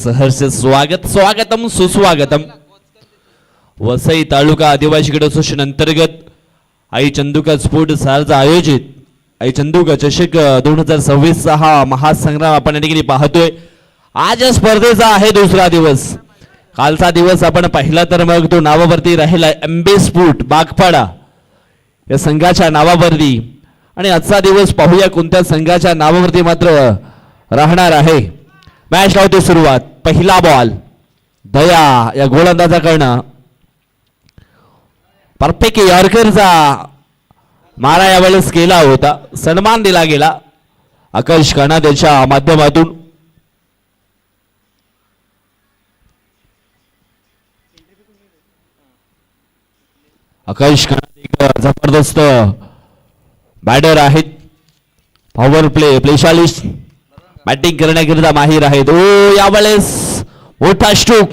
सहर्ष स्वागत स्वागतम सुस्वागतम. वसई तालुका आदिवासी क्रीडा असोसिएशन अंतर्गत आई चंदुका स्पोर्ट सारचा आयोजित आई चंदुका चषक 2026 हा महासंग्राम आपण या ठिकाणी पाहतोय. आज या स्पर्धेचा आहे दुसरा दिवस. कालचा दिवस आपण पाहिला तर मग तो नावावरती राहिला एमबी स्पोर्ट बागपाडा या संघाच्या नावावरती, आणि आजचा दिवस पाहूया कोणत्या संघाच्या नावावरती मात्र राहणार आहे. मॅच लावते सुरुवात. पहिला बॉल दया या गोलंदाजाकडनं परफेक्ट यॉर्करचा मारा यावेळेस केला होता, सन्मान दिला गेला आकाश काना त्याच्या माध्यमातून. आकाश काना एक जबरदस्त बॅटर आहेत, पॉवर प्ले स्पेशालिस्ट, बॅटिंग करण्याकरिता माहीर आहेत. ओ यावेळेस मोठा स्ट्रोक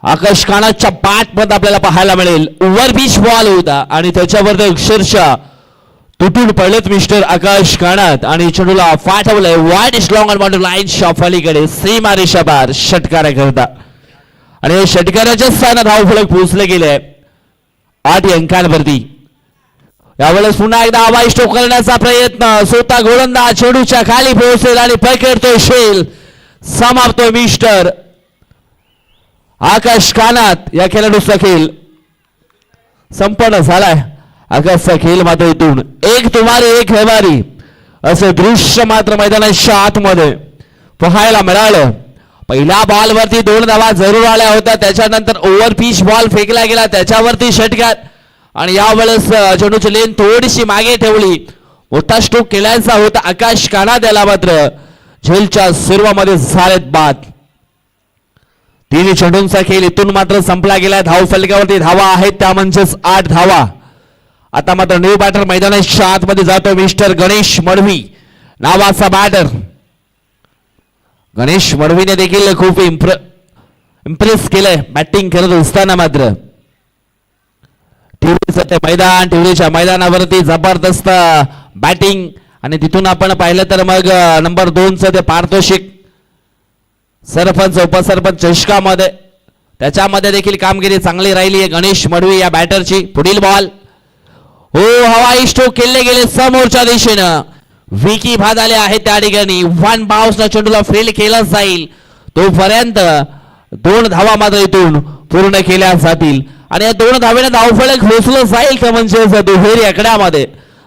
आकाश कानाच्या बॅट मध्ये आपल्याला पाहायला मिळेल. ओव्हर पिच बॉल होता आणि त्याच्यावर अक्षरशः तुटून पडलेत मिस्टर आकाश कानात, आणि चेंडूला फाटवलंय वाईड स्लॉंग आणि बाउंड्री लाईन शॉप अलीकडे सीमा रेषा पार षटकाराकरता, आणि षटकाराच्या स्थानात धावफलक पोहोचले गेले 8 अंकांवरती. यावेळेस पुन्हा एकदा हवाई स्ट्रोक करण्याचा प्रयत्न, स्वतः गोलंदाज चेंडूच्या खाली पोहोचेल आणि पकडतोय शेल, समाप्तोय मिस्टर आकाश कानात. या खेळाडूचा खेळ संपन्न झालाय. आकाशचा खेळ मात्र इथून एक तुम्हारी एक हेवारी असे दृश्य मात्र मैदानाच्या आतमध्ये पाहायला मिळालं. पहिल्या बॉलवरती 2 धावा जरूर आल्या होत्या, त्याच्यानंतर ओव्हर पिच बॉल फेकला गेला, त्याच्यावरती षटकार, आणि यावेळेस चेंडूची लेन थोडीशी मागे ठेवली. मोठा स्ट्रोक केल्याचा होता आकाश काना, त्याला मात्र झेलच्या सुरुवामध्ये झालेत बाद. 3 चेंडूंचा खेळ इथून मात्र संपला गेला. धाव फलकावरती धावा आहेत त्या म्हणजेच 8 धावा. आता मात्र न्यू बॅटर मैदानाच्या आतमध्ये जातो मिस्टर गणेश मडवी नावाचा बॅटर. गणेश मडवीने देखील खूप इम्प्रेस केलंय बॅटिंग करत असताना. मात्र टिवरीच्या मैदानावरती जबरदस्त बॅटिंग, आणि तिथून आपण पाहिलं तर मग नंबर 2 ते पारितोषिक सरपंच उपसरपंच चषकामध्ये त्याच्यामध्ये देखील कामगिरी चांगली राहिली आहे गणेश मडवी या बॅटरची. पुढील बॉल हो हवाई स्ट्रोक केले गेले समोरच्या दिशेनं, विकी बाद आले आहेत त्या ठिकाणी. 1 बाउन्सला चेंडूला फील्ड केला जाईल, तोपर्यंत 2 धावा मात्र इथून पूर्ण केल्या जातील, आणि या 2 धावेने धावफलक पोहोचलं जाईल का म्हणजे दुहेरी आकड्यामध्ये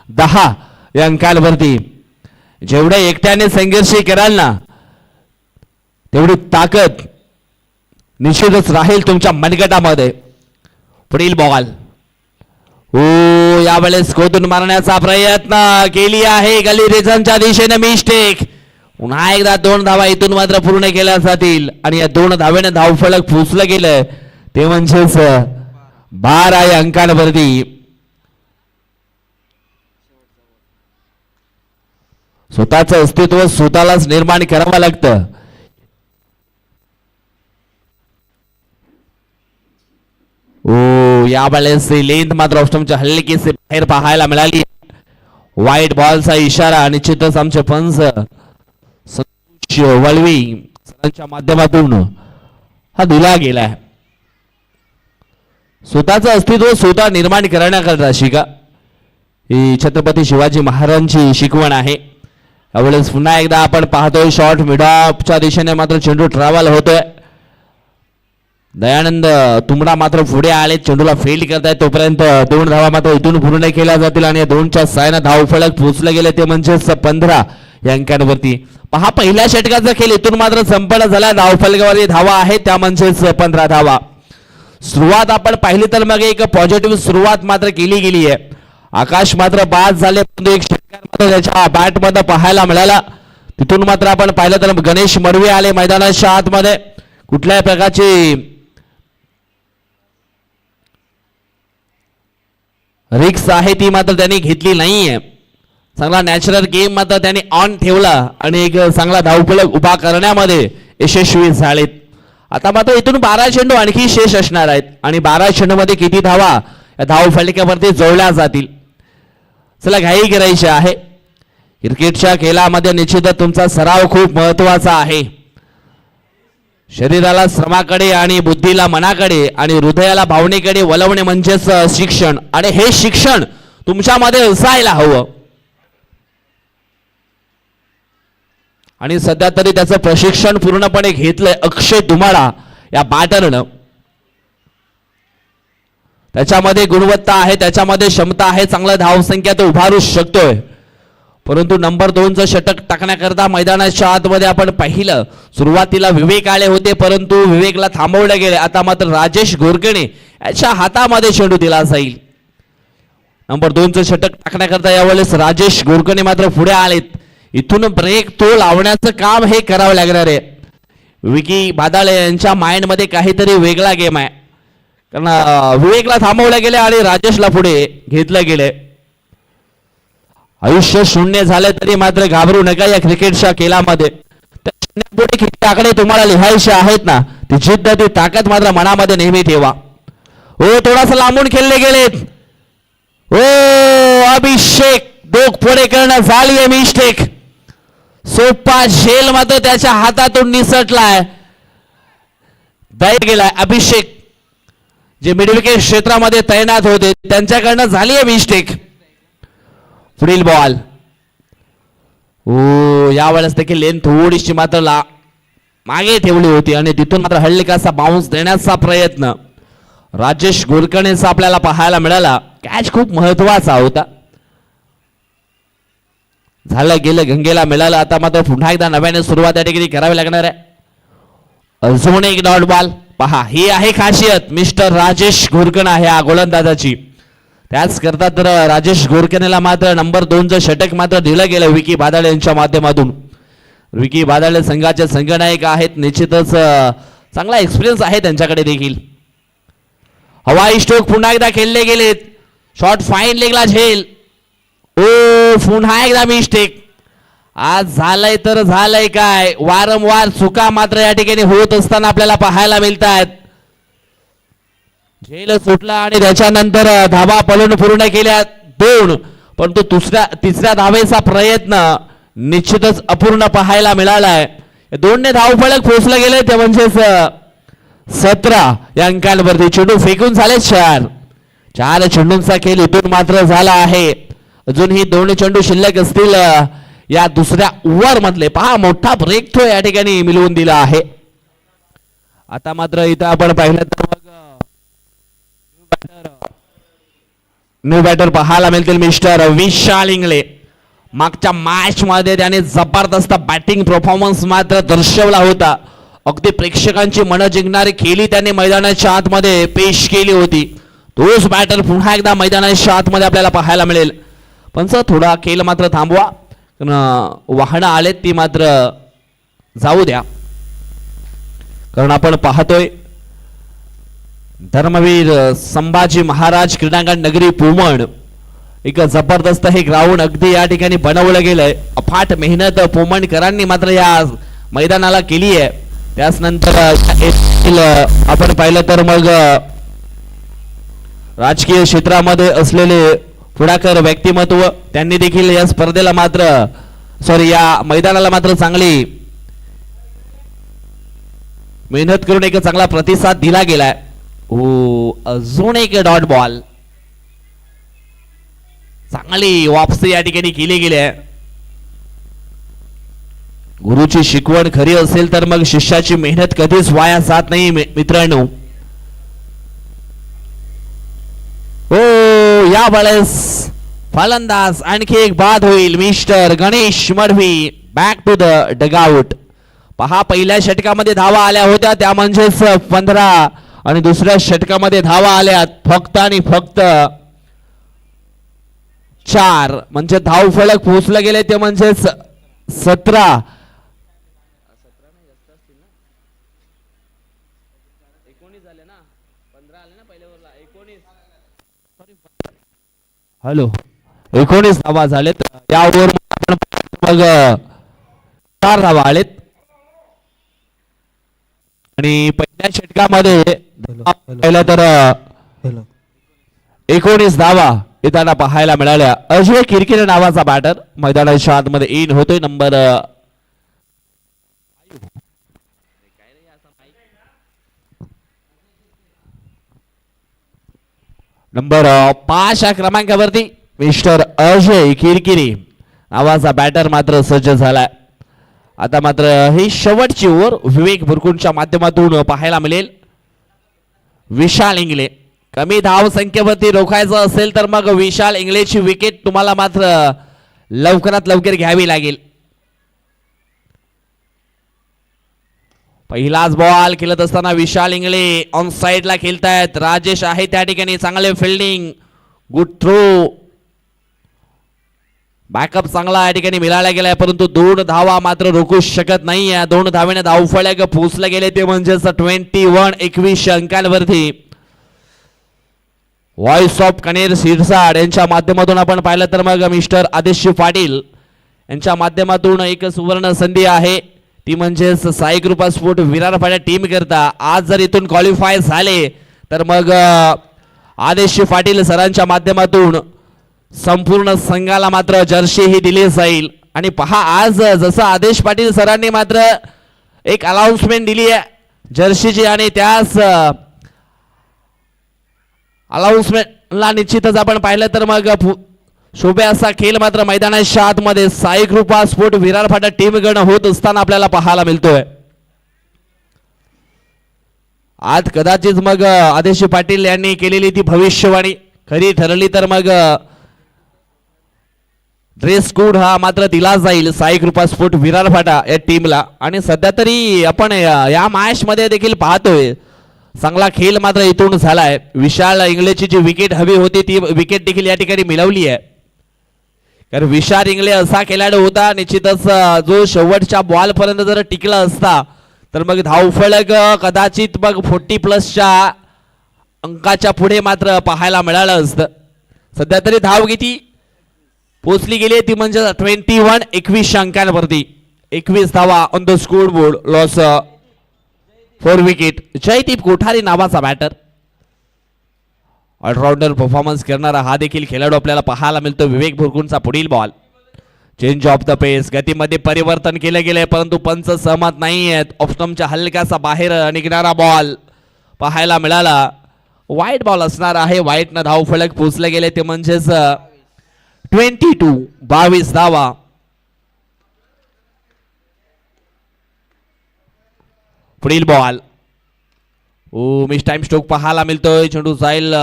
10 या अंकांवरती. जेवढे एकट्याने संघर्ष कराल ना तेवढी ताकद निश्चितच राहील तुमच्या मनगटामध्ये. पुढील बॉल हो यावेळेस खोदून मारण्याचा प्रयत्न केली आहे गली रेझनच्या दिशेने, मिस्टेक. पुन्हा एकदा 2 धावा इथून मात्र पूर्ण केल्या जातील, आणि या 2 धावेने धावफलक पोहोचलं गेलं ते म्हणजेच 12 या अंकांवरती. स्वतःचं अस्तित्व स्वतःलाच निर्माण करावं लागतं. ओ यावेळेस लेंथ मात्र ऑस्ट्रमच्या हलकीसे बाहेर पाहायला मिळाली. व्हाईट बॉलचा इशारा निश्चितच आमचे पंच संतोष वळवी सरांच्या माध्यमातून हा दिला गेलाय. स्वतःचं अस्तित्व स्वतः निर्माण करण्याकरता शिका, ही छत्रपती शिवाजी महाराजांची शिकवण आहे. यावेळेस पुन्हा एकदा आपण पाहतोय शॉर्ट मिडऑफच्या दिशेने मात्र चेंडू ट्रॅव्हल होतोय. दयानंद तुंबडा मात्र पुढे आले, चेंडूला फील्ड करतायत, तोपर्यंत 2 धावा मात्र इथून पूर्ण केल्या जातील, आणि 2च्या साहाय्याने धावफलक पोहोचले गेले ते म्हणजेच 15 या अंकांवरती. पहा पहिल्या षटकाचा खेळ इथून मात्र संपन्न झाला. धावफलकावरती धावा आहेत त्या म्हणजेच 15 धावा. सुरुवात आपण पाहिली तर मग एक पॉझिटिव्ह सुरुवात मात्र केली गेली आहे. आकाश मात्र बाद झाले, परंतु एक षटकार मात्र त्याच्या बॅट मध्ये पाहायला मिळाला. तिथून मात्र आपण पाहिलं तर गणेश मडवी आले मैदानाच्या आतमध्ये. कुठल्याही प्रकारची रिक्स आहे ती मात्र त्यांनी घेतली नाहीये. चांगला नॅचरल गेम मात्र त्यांनी ऑन ठेवला आणि एक चांगला धावफलक उभा करण्यामध्ये यशस्वी झालेत. आता मात्र इथून 12 चेंडू आणखी शेष असणार आहेत, आणि 12 चेंडूमध्ये किती धावा या धावफलकावरती जोडल्या जातील. चला घाई करायची आहे. क्रिकेटच्या खेळामध्ये निश्चितच तुमचा सराव खूप महत्त्वाचा आहे. शरीराला श्रमाकडे आणि बुद्धीला मनाकडे आणि हृदयाला भावनेकडे वळवणे म्हणजेच शिक्षण. आणि हे शिक्षण तुमच्यामध्ये असायला हवं. आणि सध्या तरी त्याचं प्रशिक्षण पूर्णपणे घेतलंय अक्षय धुमाळा या बॅटरनं. त्याच्यामध्ये गुणवत्ता आहे, त्याच्यामध्ये क्षमता आहे, चांगला धावसंख्या तो उभारू शकतोय. परंतु नंबर 2चं षटक टाकण्याकरता मैदानाच्या आतमध्ये आपण पाहिलं सुरुवातीला विवेक आले होते, परंतु विवेकला थांबवले गेले. आता मात्र राजेश घोरकणे याच्या हातामध्ये चेंडू दिला जाईल. नंबर 2चं षटक टाकण्याकरता यावेळेस राजेश घोरकणे मात्र पुढे आलेत. इथून ब्रेक तो लावण्याचं काम हे करावं लागणार आहे. विकी बादाळे यांच्या माइंडमध्ये काहीतरी वेगळा गेम आहे, कारण विवेकला थांबवले गेले आणि राजेशला पुढे घेतलं गेले. आयुष्य शून्य झाले तरी मात्र घाबरू नका या क्रिकेटच्या खेळामध्ये. पुढे किती आकडे तुम्हाला लिहायचे आहेत ना, ती जिद्द ती ताकद मात्र मनामध्ये नेहमी ठेवा. हो, थोडासा लांबून खेळले गेलेत. हो, अभिषेक दोघ पुढे करणं झाली मिस्टेक. सोपा झेल मात्र त्याच्या हातातून निसटलाय, बाहेर गेलाय. अभिषेक जे मिडविकेट क्षेत्रामध्ये तैनात होते त्यांच्याकडनं झाली आहे मिस्टेक. पुढील बॉल. ओ, यावेळेस देखील लेन थोडीशी मात्र मागे ठेवली होती आणि तिथून मात्र हल्लिकाचा बाउन्स देण्याचा प्रयत्न राजेश घोरकणेचा आपल्याला पाहायला मिळाला. कॅच खूप महत्वाचा होता. झालं गेलं, गंगेला मिळालं. आता मात्र पुन्हा एकदा नव्याने सुरुवात या ठिकाणी करावी लागणार आहे. अजून एक डॉट बॉल पहा, ही आहे खासियत मिस्टर राजेश घोरकणे ह्या गोलंदाजाची. त्याच करता तर राजेश घोरकणेला मात्र नंबर 2चं षटक मात्र दिलं गेलं विकी बादाळे यांच्या माध्यमातून. विकी बादाळे संघाचे संघनायक आहेत, निश्चितच चांगला एक्सपिरियन्स आहे त्यांच्याकडे देखील. हवाई स्ट्रोक पुन्हा एकदा खेळले गेलेत. शॉट फाईन लेगला झेल. ओ, पुन्हा एकदा मिस्टेक. आज झालंय तर झालंय काय, वारंवार चुका मात्र या ठिकाणी होत असताना आपल्याला पाहायला मिळतात. झेल सुटला आणि त्याच्यानंतर धावा पळून पूर्ण केल्या 2, परंतु तिसऱ्या धावेचा प्रयत्न निश्चितच अपूर्ण पाहायला मिळालाय. 2ने धावफलक पोहोचले गेले ते म्हणजेच 17 या अंकांवरती. चेंडू फेकून झाले 4 चेंडूंचा खेळ इथून मात्र झाला आहे. अजूनही 2 चेंडू शिल्लक असतील या दुसऱ्या ओव्हर मधले. पहा, मोठा ब्रेक थ्रो या ठिकाणी मिळवून दिला आहे. आता मात्र इथं आपण पाहिलं तर मग न्यू बॅटर पाहायला मिळतील मिस्टर विशाल इंगळे. मागच्या मॅच मध्ये त्याने जबरदस्त बॅटिंग परफॉर्मन्स मात्र दर्शवला होता. अगदी प्रेक्षकांची मन जिंकणारी खेळी त्यांनी मैदानाच्या आतमध्ये पेश केली होती. तोच बॅटर पुन्हा एकदा मैदानाच्या आतमध्ये आपल्याला पाहायला मिळेल. पण सर थोडा खेळ मात्र थांबवा, वाहनं आलेत ती मात्र जाऊ द्या. कारण आपण पाहतोय धर्मवीर संभाजी महाराज क्रीडांगण नगरी पुमण, एक जबरदस्त हे ग्राउंड अगदी या ठिकाणी बनवलं गेलंय. अफाट मेहनत पुमणकरांनी मात्र या मैदानाला केली आहे. त्याच नंतर आपण पाहिलं तर मग राजकीय क्षेत्रामध्ये असलेले पुढाकार व्यक्तिमत्व त्यांनी देखील या स्पर्धेला मात्र या मैदानाला मात्र चांगली मेहनत करून एक चांगला प्रतिसाद दिला गेलाय. अजून एक डॉट बॉल. चांगली वापसी या ठिकाणी केली गेली आहे. गुरुची शिकवण खरी असेल तर मग शिष्याची मेहनत कधीच वाया जात नाही मित्रांनो. हो, या वेळेस फलंदाज आणखी एक बाद होईल. Mister Ganesh Madvi back to the dugout. पहा, पहिल्या षटकामध्ये धावा आल्या होत्या त्या म्हणजेच 15 आणि दुसऱ्या षटकामध्ये धावा आल्या फक्त आणि फक्त 4, म्हणजे धाव फलक पोहोचले गेले ते म्हणजेच 17. हॅलो, 19 धावा झालेत या ओव्हर मग 4 धावा आलेत आणि पहिल्या षटकामध्ये पाहिलं तर 19 धावा येताना पाहायला मिळाल्या. अजय किरकिरे नावाचा बॅटर मैदानाच्या आतमध्ये इन होतोय. नंबर नंबर 5 या क्रमांकावरती मिस्टर अजय किरकिरी नावाचा बॅटर मात्र सज्ज झालाय. आता मात्र ही शेवटची ओव्हर विवेक बुरकुंच्या माध्यमातून पाहायला मिळेल. विशाल इंगळे कमी धाव संख्येवरती रोखायचं असेल तर मग विशाल इंगळेची विकेट तुम्हाला मात्र लवकरात लवकर घ्यावी लागेल. पहिलाच बॉल खेळत असताना विशाल इंगळे ऑन साइडला खेळतायत. राजेश आहे त्या ठिकाणी चांगले फिल्डिंग गुड थ्रो बॅकअप चांगला या ठिकाणी मिळाला गेलाय परंतु 2 धावा मात्र रोखू शकत नाहीये. 2 धावेने धावफलक पोचले गेले ते म्हणजेच 21 अंकांवरती. व्हॉइस ऑफ कनेर सिरसाड यांच्या माध्यमातून आपण पाहिलं तर मग मिस्टर आदेश पाटील यांच्या माध्यमातून एक सुवर्ण संधी आहे ती म्हणजेच साई कृपा स्पोर्ट विरारपाड्या टीम करता आज जर इथून क्वालिफाय झाले तर मग आदेश पाटील सरांच्या माध्यमातून संपूर्ण संघाला मात्र जर्सी ही दिली जाईल. आणि पहा आज जसं आदेश पाटील सरांनी मात्र एक अनाउन्समेंट दिली आहे जर्सीची आणि त्याच अनाउन्समेंटला निश्चितच आपण पाहिलं तर मग शोभे असा खेळ मात्र मैदानाच्या आतमध्ये साई कृपा स्पोर्ट विरारपाडा टीम कडून होत असताना आपल्याला पाहायला मिळतोय. आज कदाचित मग आदेश पाटील यांनी केलेली ती भविष्यवाणी खरी ठरली तर मग ड्रेस कोड हा मात्र दिला जाईल साई कृपा स्पोर्ट विरारपाडा या टीमला. आणि सध्या तरी आपण या मॅच मध्ये देखील पाहतोय चांगला खेळ मात्र इथून झालाय. विशाल इंगळेची जी विकेट हवी होती ती विकेट देखील या ठिकाणी मिळवली आहे. कारण विशाल इंगळे असा खेळाडू होता निश्चितच जो शेवटच्या बॉल पर्यंत जर टिकला असता तर मग धावफलक कदाचित मग 40+ अंकाच्या पुढे मात्र पाहायला मिळालं असतं. सध्या तरी धाव किती पोचली गेली ती म्हणजे 21 अंकांवरती. 21 धावा on the scoreboard. Loss 4 wicket. Jaydeep Kothari नावाचा बॅटर ऑलराऊंडर परफॉर्मन्स करणारा हा देखील खेळाडू आपल्याला पाहायला मिळतो. विवेक बुरकुंचा पुढील बॉल चेंज ऑफ द पेस गतीमध्ये परिवर्तन केले गेले परंतु पंच सहमत नाही आहेत. ऑप्शनच्या हलक्याचा बाहेर निघणारा बॉल पाहायला मिळाला. वाईट बॉल असणार आहे. वाईटनं धावफलक पोचले गेले ते म्हणजेच 22 धावा. पुढील बॉल मिस टाइम स्ट्रोक पाहायला मिळतोय. चेंडू जाईल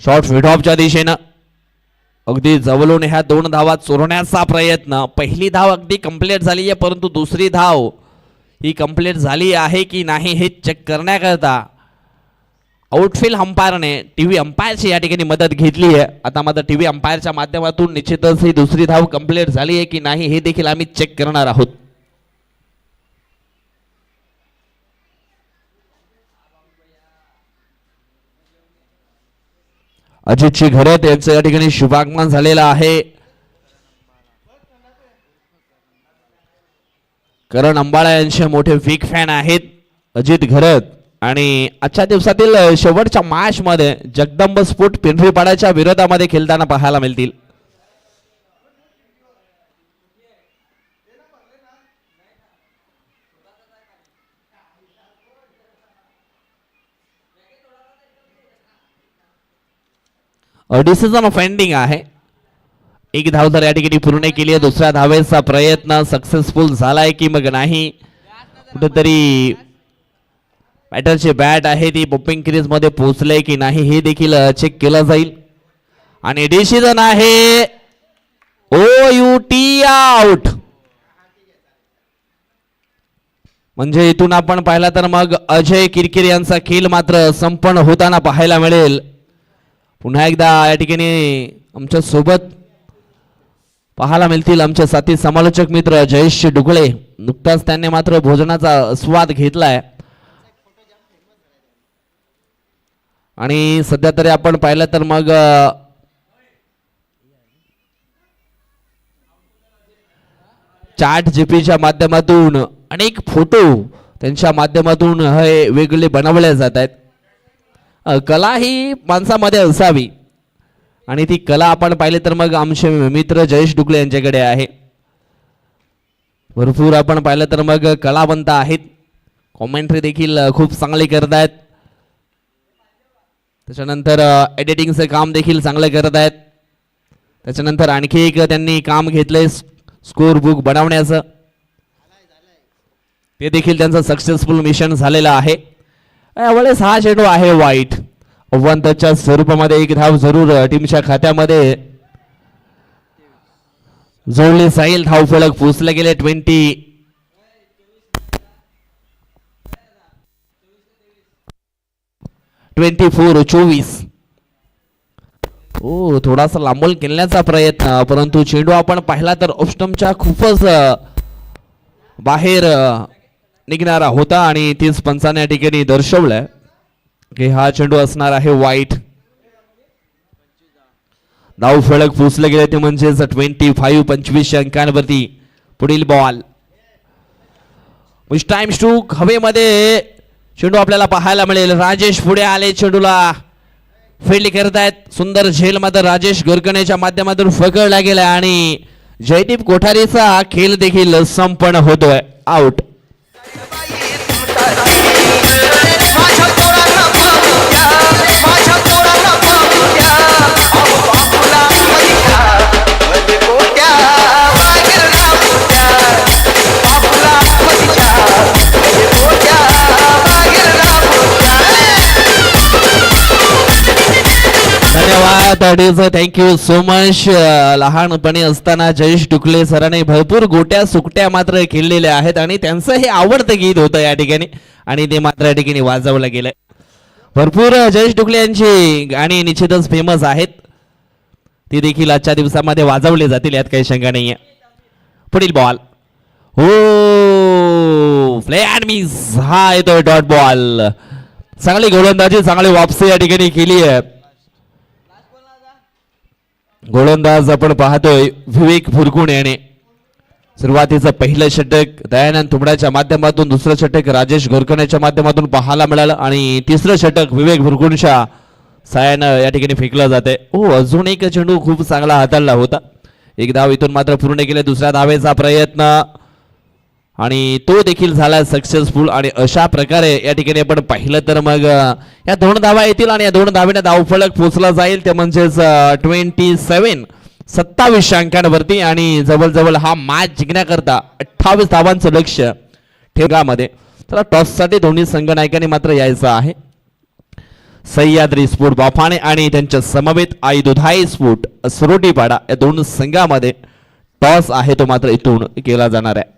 शॉर्ट मिडऑफच्या दिशेनं. अगदी जवळून ह्या 2 धावा चोरण्याचा प्रयत्न. पहिली धाव अगदी कंप्लीट झाली आहे परंतु दुसरी धाव ही कंप्लीट झाली आहे की नाही हे चेक करण्याकरता आउटफील्ड अंपायरने टीव्ही अंपायरची या ठिकाणी मदत घेतली आहे. आता मात्र टीव्ही अंपायरच्या माध्यमातून निश्चितच ही दुसरी धाव कंप्लीट झाली आहे की नाही हे देखील आम्ही चेक करणार आहोत. अजितची घरत यांचं या ठिकाणी शुभागमन झालेलं आहे. करण अंबाळा यांचे मोठे बिग फॅन आहेत अजित घरत. आणि आजच्या दिवसातील शेवटच्या मॅच मध्ये जगदंब स्पोर्ट पिंपरीपाड्याच्या विरोधामध्ये खेळताना पाहायला मिळतील. डिसिजन ऑफेंडिंग आहे. एक धाव तर या ठिकाणी पूर्ण केली आहे. दुसऱ्या धावेचा प्रयत्न सक्सेसफुल झालाय की मग नाही कुठेतरी बॅटरची बॅट आहे ती बॉपिंग क्रीज मध्ये पोहोचले की नाही हे देखील चेक केलं जाईल. आणि डिसिजन आहे OUT आउट. म्हणजे इथून आपण पाहिला तर मग अजय किरकिरे यांचा खेळ मात्र संपन्न होताना पाहायला मिळेल. पुन्हा एकदा या ठिकाणी आमच्या सोबत पाहायला मिळतील आमचे साथी समालोचक मित्र जयेश डुगळे. नुकताच त्यांनी मात्र भोजनाचा स्वाद घेतलाय. आणि सध्या तरी आपण पाहिलं तर मग चॅट जीपीच्या माध्यमातून अनेक फोटो त्यांच्या माध्यमातून हे वेगळे बनवले जात आहेत. कला ही माणसामध्ये असावी आणि ती कला आपण पाहिले तर मग आमचे मित्र जयेश डुगले यांच्याकडे आहे. भरपूर आपण पाहिलं तर मग कलावंत आहेत. कॉमेंट्री देखील खूप चांगली करतायत. त्याच्यानंतर एडिटिंगचं काम देखील चांगलं करत आहेत. त्याच्यानंतर आणखी एक त्यांनी काम घेतलंय स्कोर बुक बनवण्याचं, ते देखील त्यांचं सक्सेसफुल मिशन झालेलं आहे. यावेळेस हा चेंडू आहे वाईट. अव्वंतच्या स्वरूपामध्ये एक धाव जरूर टीमच्या खात्यामध्ये जोडली जाईल. धाव फलक पोचले गेले 24. ओ थोडासा लांबून खेळण्याचा प्रयत्न, परंतु चेंडू आपण पाहिला तर ऑफस्टंपच्या खूपच बाहेर निघणारा होता आणि तीच पंचाने या ठिकाणी दर्शवलंय की हा चेंडू असणार आहे वाईट. धाव फलक पोचले गेले ते म्हणजेच 25 अंकांवरती. पुढील बॉल टाइम स्ट्रोक हवेमध्ये चेंडू आपल्याला पाहायला मिळेल. राजेश पुढे आले, चेंडूला फील्ड करतायत. सुंदर झेल मात्र राजेश गोरकणेच्या माध्यमातून पकडला गेला आणि जयदीप कोठारीचा खेळ देखील संपन्न होतोय. आउट. धन्यवाद. Thank you so much. लहानपणी असताना जयेश टुकले सरांनी भरपूर गोट्या सुकट्या मात्र खेळलेल्या आहेत आणि त्यांचं हे आवडतं गीत होतं या ठिकाणी आणि ते मात्र या ठिकाणी वाजवलं गेलंय. भरपूर जयेश टुकले यांची गाणी निश्चितच फेमस आहेत, ती देखील आजच्या दिवसामध्ये वाजवली जातील, यात काही शंका नाहीये. पुढील बॉल हो प्ले अँड मिस. हा येतोय डॉट बॉल. चांगली गोलंदाजी, चांगली वापसी या ठिकाणी केली आहे. गोलंदाज आपण पाहतोय विवेक फुरकुण याने. सुरुवातीचं पहिलं षटक दयानंद तुंबड्याच्या माध्यमातून, दुसरं षटक राजेश गोरकणेच्या माध्यमातून पाहायला मिळालं आणि तिसरं षटक विवेक फुरकुणच्या सायानं या ठिकाणी फेकलं जाते. हो अजून एक चेंडू खूप चांगला हाताळला होता. एक धाव इथून मात्र पूर्ण केले. दुसऱ्या धावेचा प्रयत्न आणि तो देखील झाला सक्सेसफुल. आणि अशा प्रकारे या ठिकाणी आपण पाहिलं तर मग या 2 धावा येतील आणि या 2 धावेने धावफलक पोचला जाईल, ते म्हणजेच 27 अंकांवरती. आणि जवळजवळ हा मॅच जिंकण्याकरता 28 धावांचं लक्ष ठेवण्यामध्ये. तर टॉससाठी दोन्ही संघ नायकांनी मात्र यायचं आहे. सह्याद्री स्पोर्ट बाफाणे आणि त्यांच्या समवेत आई दुधाई स्पोर्ट सुरोटीपाडा या 2 संघामध्ये टॉस आहे तो मात्र इथून केला जाणार आहे.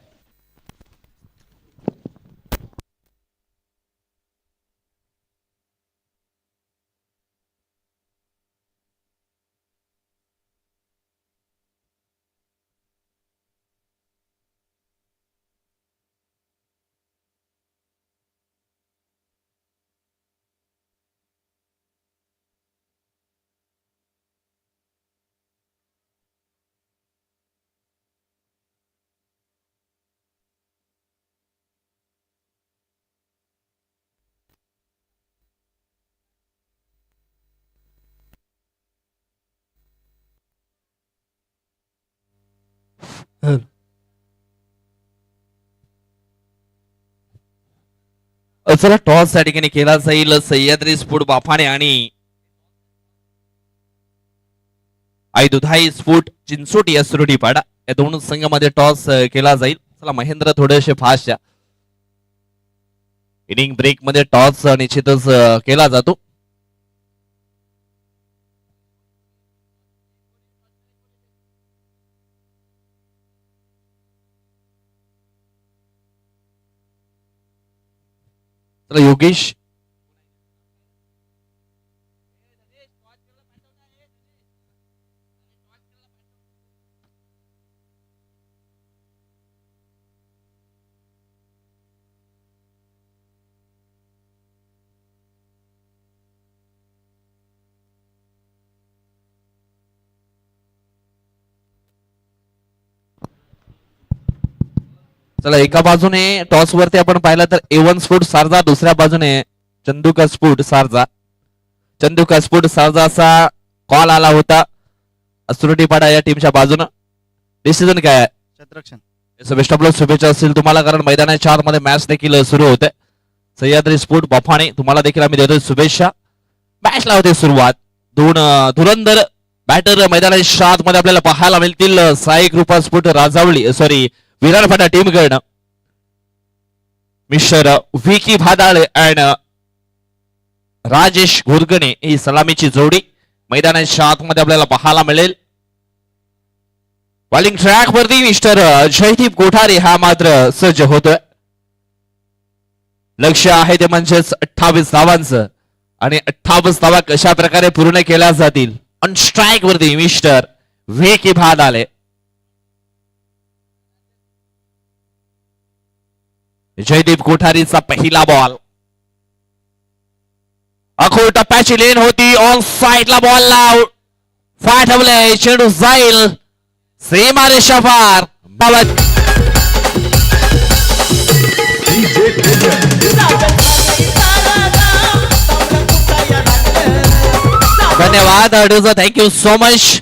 चला टॉस या ठिकाणी केला जाईल. सह्याद्री स्पोर्ट बाफाणे आणि आई दुधाई स्पोर्ट चिंचोटी या सुरोटीपाडा या 2 संघामध्ये टॉस केला जाईल. चला महेंद्र थोडेसे फास्ट. इनिंग ब्रेक मध्ये टॉस निश्चितच केला जातो. चला योगेश. चला एका बाजूने टॉस वरती आपण पाहिलं तर A1 स्पोर्ट सारजा, दुसऱ्या बाजूने चंदुका स्पोर्ट सारजा. चंदुका स्पोर्ट सारजाचा कॉल आला होता सुरोटीपाडा या टीमच्या बाजूने. डिसिजन काय आहे? क्षेत्ररक्षण. बेस्ट ऑफ लक, शुभेच्छा असतील तुम्हाला, कारण मैदानाच्या 4 मध्ये मॅच देखील सुरू होते. सह्याद्री स्पोर्ट बाफाणे तुम्हाला देखील आम्ही देतोय शुभेच्छा. मॅचला होते सुरुवात. दोन धुरंधर बॅटर मैदानाच्या आत मध्ये आपल्याला पाहायला मिळतील. साई कृपा स्फोट राजावळी सॉरी विरारफाटा टीम कडनं मिस्टर विकी भादाळे अँड राजेश घोरगणे ही सलामीची जोडी मैदानाच्या आतमध्ये आपल्याला पाहायला मिळेल. बॉलिंग ट्रॅक वरती मिस्टर जयदीप कोठारे हा मात्र सज्ज होतोय. लक्ष आहे ते म्हणजेच 28 धावांचं आणि 28 धावा कशा प्रकारे पूर्ण केल्या जातील. ऑन स्ट्राईक वरती मिस्टर विकी भादाळे. जयदीप कोठारीचा पहिला बॉल. अखोल टप्प्याची लेन होती. ऑन साइडला बॉल लाव फाटवलंय. चेंडू जाईल सीमारेषा पार. धन्यवाद thank you so much.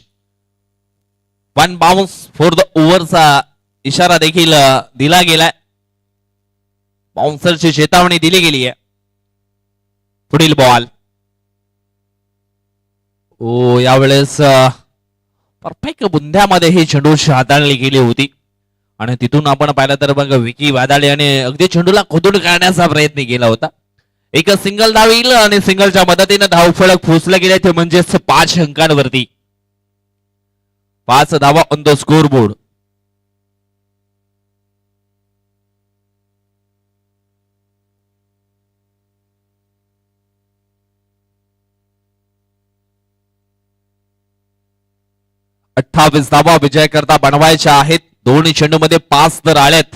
One bounce for the ओव्हरचा इशारा देखील दिला गेलाय. बाउन्सरची चेतावणी दिली गेली आहे. पुढील बॉल. ओ यावेळेस परफेक्ट बुंध्यामध्ये ही चेंडूची हाताळणी गेली होती आणि तिथून आपण पाहिलं तर मग विकी वादाळे आणि अगदी चेंडूला खोदून काढण्याचा प्रयत्न केला होता. एक सिंगल धाव येईल आणि सिंगलच्या मदतीने धावफलक पोहोचले गेले ते म्हणजेच 5 अंकांवरती. 5 धावा ऑन द स्कोर बोर्ड. अठ्ठावीस धावा विजय करता बनवायच्या आहेत. दोन्ही चेंडू मध्ये 5 तर आलेत.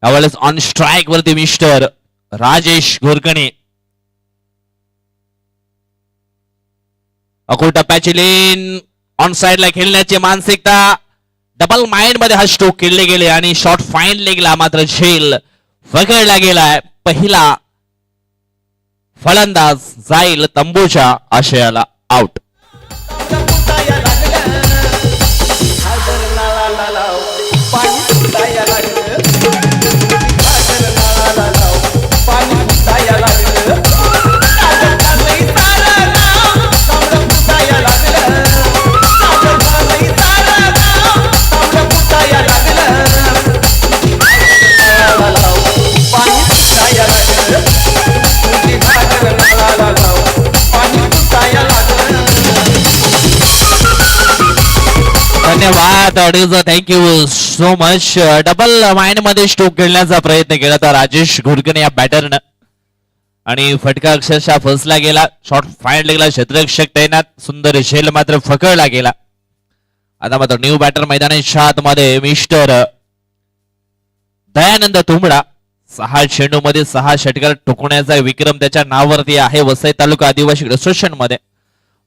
यावेळेस ऑन स्ट्राईक वरती मिस्टर राजेश घोरकणे. अकोल टप्प्याची लेन ऑन साइडला खेळण्याची मानसिकता. डबल माइंड मध्ये हा स्ट्रोक खेळले गेले आणि शॉर्ट फाईन लेगला मात्र झेल पकडला गेलाय. पहिला फलंदाज जाईल तंबूच्या आशयाला आउट. धन्यवाद thank you so much. Double mind मध्ये स्ट्रोक खेळण्याचा प्रयत्न केला होता राजेश घोरकणे या बॅटरनं आणि फटका अक्षरशः फसला गेला. शॉर्ट फाईन लेगला क्षेत्ररक्षक तैनात. सुंदर झेल मात्र फकडला गेला. आता मात्र न्यू बॅटर मैदानाच्या आतमध्ये मिस्टर दयानंद तुंबडा. 6 चेंडू मध्ये 6 षटकार ठोकण्याचा विक्रम त्याच्या नावावरती आहे वसई तालुका आदिवासी असोसिएशन मध्ये.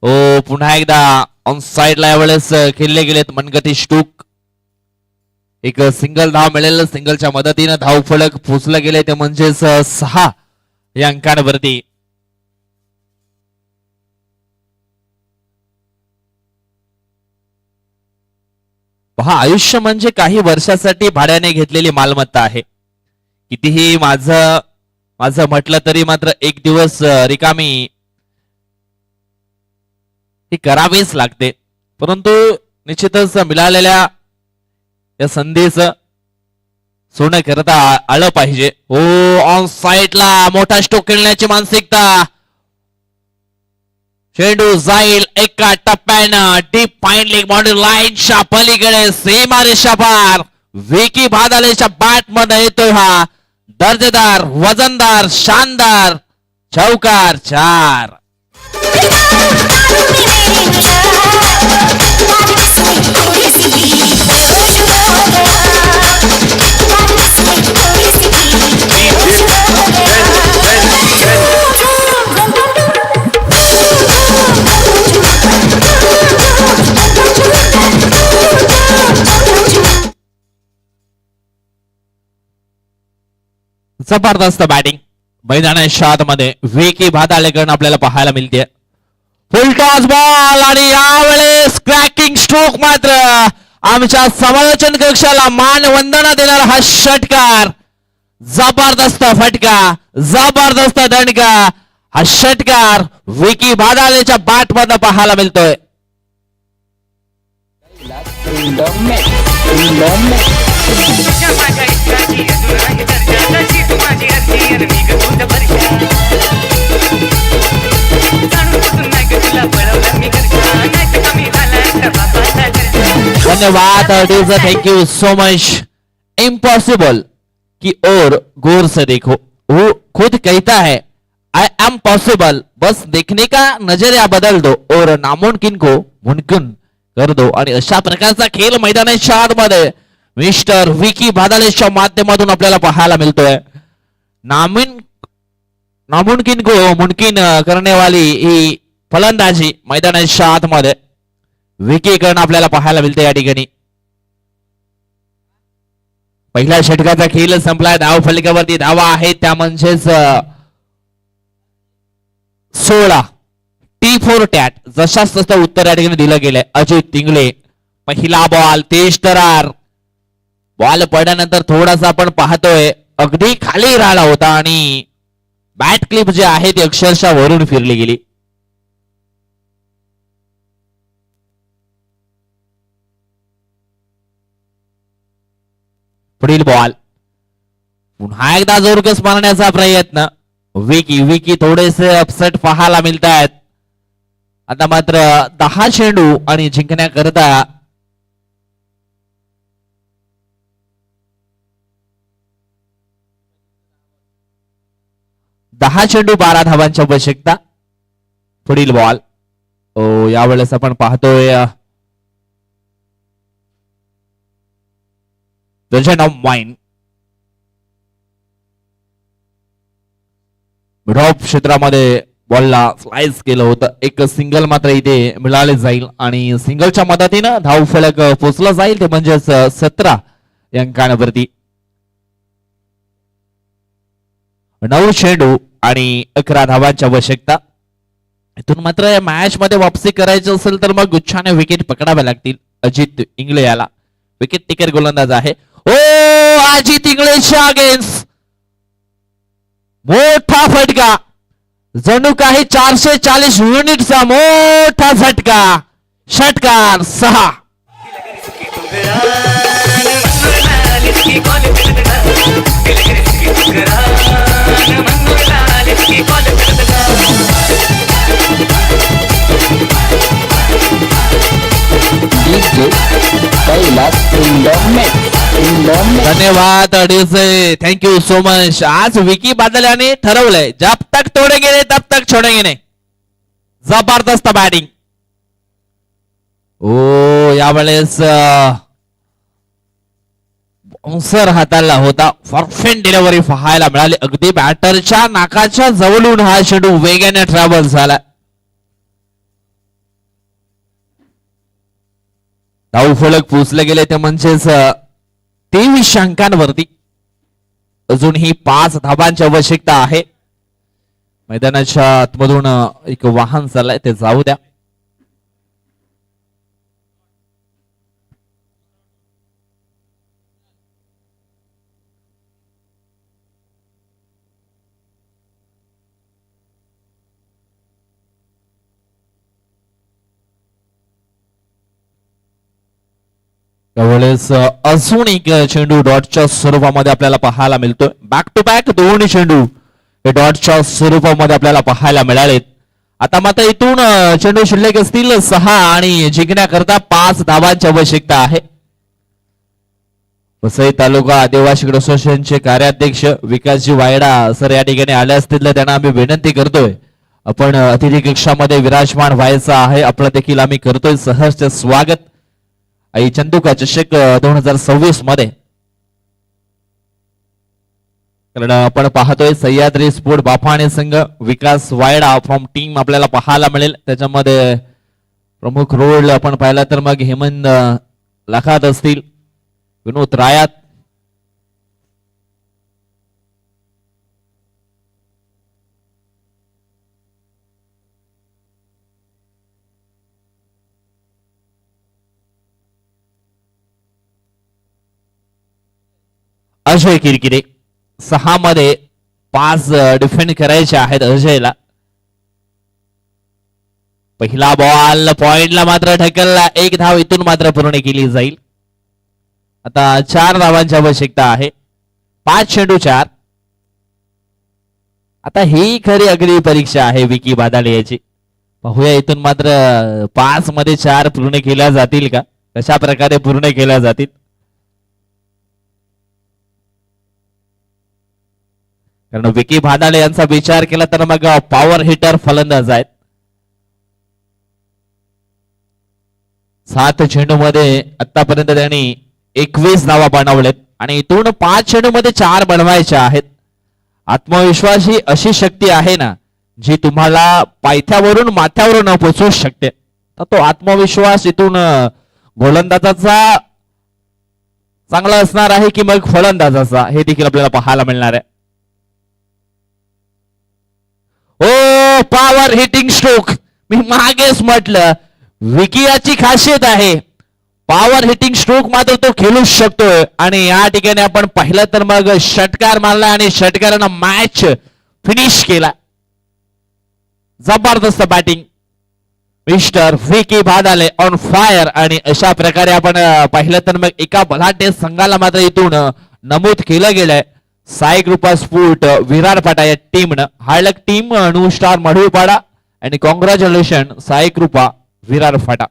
ओ पुन्हा एकदा ऑन साइडला यावेळेस खेळले गेलेत मनगटी स्ट्रोक. एक सिंगल धाव मिळेल. सिंगलच्या मदतीने धाव फलक पोचले गेले ते म्हणजेच 6 या अंकांवरती. पहा आयुष्य म्हणजे काही वर्षासाठी भाड्याने घेतलेली मालमत्ता आहे. कितीही माझं म्हटलं तरी मात्र एक दिवस रिकामी ही करावीच लागते. परंतु निश्चितच मिळालेल्या या संधीचं सोनं करता आलं पाहिजे. ओ ऑन साइडला मोठा स्ट्रोक खेळण्याची मानसिकता. चेंडू जाईल एका टप्प्यानं डीप फाईन लेग बाउंड्री लाईनच्या पलीकडे सीमारेषा पार. विकी भादाळेच्या बॅट मध्ये येतोय हा दर्जेदार वजनदार शानदार चौकार 4. जबरदस्त बॅटिंग मैदानाच्या आतमध्ये विकी भादाळेकडून आपल्याला पाहायला मिळते. फुल टॉस बॉल आणि यावेळेस क्रॅकिंग स्ट्रोक मात्र आमच्या समालोचन कक्षाला मान वंदना देणारा हा षटकार जबरदस्त फटका, जबरदस्त दणका. हा षटकार विकी भादालेच्या बॅट मधनं पाहायला मिळतोय. धन्यवाद थँक्यू सो मच. इम्पॉसिबल कि और गौर से देखो, वो खुद कहता है आई एम पॉसिबल, बस देखने का नजरिया बदल दो और नामुमकिन को मुमकिन कर दो. आणि अशा प्रकारचा खेळ मैदानाच्या आतमध्ये मिस्टर विकी भादालेच्या माध्यमातून आपल्याला पाहायला मिळतोय. नामुमकिन को मुमकिन करने वाली ही फलंदाजी मैदानाच्या आतमध्ये विकी करणं आपल्याला पाहायला मिळते या ठिकाणी. पहिल्या षटकाचा खेळ संपलाय. धाव फलकावरती धावा आहेत त्या म्हणजेच 16. टी फोर टॅट जशाच तसं उत्तर या ठिकाणी दिलं गेलंय. अजित तिंगळे पहिला बॉल, तेज तरार. बॉल पडल्यानंतर थोडासा आपण पाहतोय अगदी खाली राहिला होता आणि बॅट क्लिप जे आहे ती अक्षरशः वरून फिरली गेली. पुढील बॉल पुन्हा एकदा जोरकस मारण्याचा प्रयत्न. विकी थोडेसे अपसेट पाहायला मिळत आहेत. आता मात्र 10 चेंडू आणि जिंकण्याकरता 10 चेंडू 12 धावांची आवश्यकता. पुढील बॉल यावेळेस आपण पाहतोय वाईन ड्रॉप क्षेत्रामध्ये बॉलला स्लाइस केलं होतं. एक सिंगल मात्र इथे मिळाले जाईल आणि सिंगलच्या मदतीनं धाव फलक पोचला जाईल ते म्हणजेच 17 अंकांवरती. 9 चेंडू आणि 11 धावांची आवश्यकता. इथून मात्र या मॅच मध्ये वापसी करायची असेल तर मग गुच्छाने विकेट पकडाव्या लागतील. अजित इंगळे याला विकेट टेकर गोलंदाज आहे. ओ अजित इंगळेच्या अगेन्स्ट मोठा फटका, जणू काही 440 युनिटचा मोठा झटका. षटकार 6. धन्यवाद थँक्यू सो मच. आज विकी बादल ठरवलंय जब तक तोडेंगे नहीं तब तक छोडेंगे नहीं. जबरदस्त बॅटिंग. ओ यावेळेस बाउन्सर हाताला होता. परफेक्ट डिलिव्हरी पाहायला मिळाली. अगदी बॅटरच्या नाकाच्या जवळून हा चेंडू वेगाने ट्रॅव्हल झाला. धाव फलक पोचले गेले ते म्हणजेच 23 अंकांवरती. अजूनही 5 धावांची आवश्यकता आहे. मैदानाच्या आतमधून एक वाहन चाललंय ते जाऊ द्या. त्यावेळेस अजून एक चेंडू डॉटच्या स्वरूपामध्ये आपल्याला पाहायला मिळतोय. बॅक टू बॅक 2 चेंडू हे डॉटच्या स्वरूपामध्ये आपल्याला पाहायला मिळालेत. आता मात्र इथून चेंडू शिल्लक असतील 6 आणि जिंकण्याकरता 5 धावांची आवश्यकता आहे. वसई तालुका आदिवासी क्रिकेट असोसिएशनचे कार्याध्यक्ष विकासजी वायडा सर या ठिकाणी आले असतील तर त्यांना आम्ही विनंती करतोय आपण अतिथी कक्षामध्ये विराजमान व्हायचं आहे. आपलं देखील आम्ही करतोय सहर्ष स्वागत. आई चंदुका चषक 2026 मध्ये. कारण आपण पाहतोय सह्याद्री स्पोर्ट बाफाणे संघ विकास वायडा फ्रॉम टीम आपल्याला पाहायला मिळेल. त्याच्यामध्ये प्रमुख रोल आपण पाहिला तर मग हेमंत लाखात असतील, विनोद रायात, अजय किरकिरे, 6 मध्ये 5 डिफेंड करायचे आहेत अजयला. पहिला बॉल पॉइंटला मात्र ढकलला, 1 धाव इथून मात्र पूर्ण केली जाईल. आता 4 धावांची आवश्यकता आहे. 5 चेंडू 4. आता ही खरी अगदी परीक्षा आहे विकी बादाले याची. पाहूया इथून मात्र 5 मध्ये 4 पूर्ण केल्या जातील का, कशा प्रकारे पूर्ण केल्या जातील. कारण विकी भादाले यांचा विचार केला तर मग पॉवर हिटर फलंदाज आहेत. 7 चेंडू मध्ये आतापर्यंत त्यांनी 21 धावा बनवलेत आणि इथून 5 चेंडू मध्ये 4 बनवायच्या आहेत. आत्मविश्वास ही अशी शक्ती आहे ना जी तुम्हाला पायथ्यावरून माथ्यावरून पोचवू शकते. तर तो आत्मविश्वास इथून गोलंदाजाचा चांगला असणार आहे की मग फलंदाजाचा, हे देखील आपल्याला पाहायला मिळणार आहे. ओ पॉवर हिटिंग स्ट्रोक, मी मागेच म्हटलं विकी याची खासियत आहे. पॉवर हिटिंग स्ट्रोक मात्र तो खेळू शकतोय आणि या ठिकाणी आपण पाहिलं तर मग षटकार मारला आणि षटकारानं मॅच फिनिश केला. जबरदस्त batting mister Vicky Bhadale on fire. आणि अशा प्रकारे आपण पाहिलं तर मग एका बलाढ्य संघाला मात्र इथून नमूद केलं गेलंय. साई कृपा स्पोर्ट विरार फाटा या टीमनं. हार्डलक टीम न्यू स्टार मढुपाडा आणि कॉंग्रॅच्युलेशन साई कृपा विरार फाटा.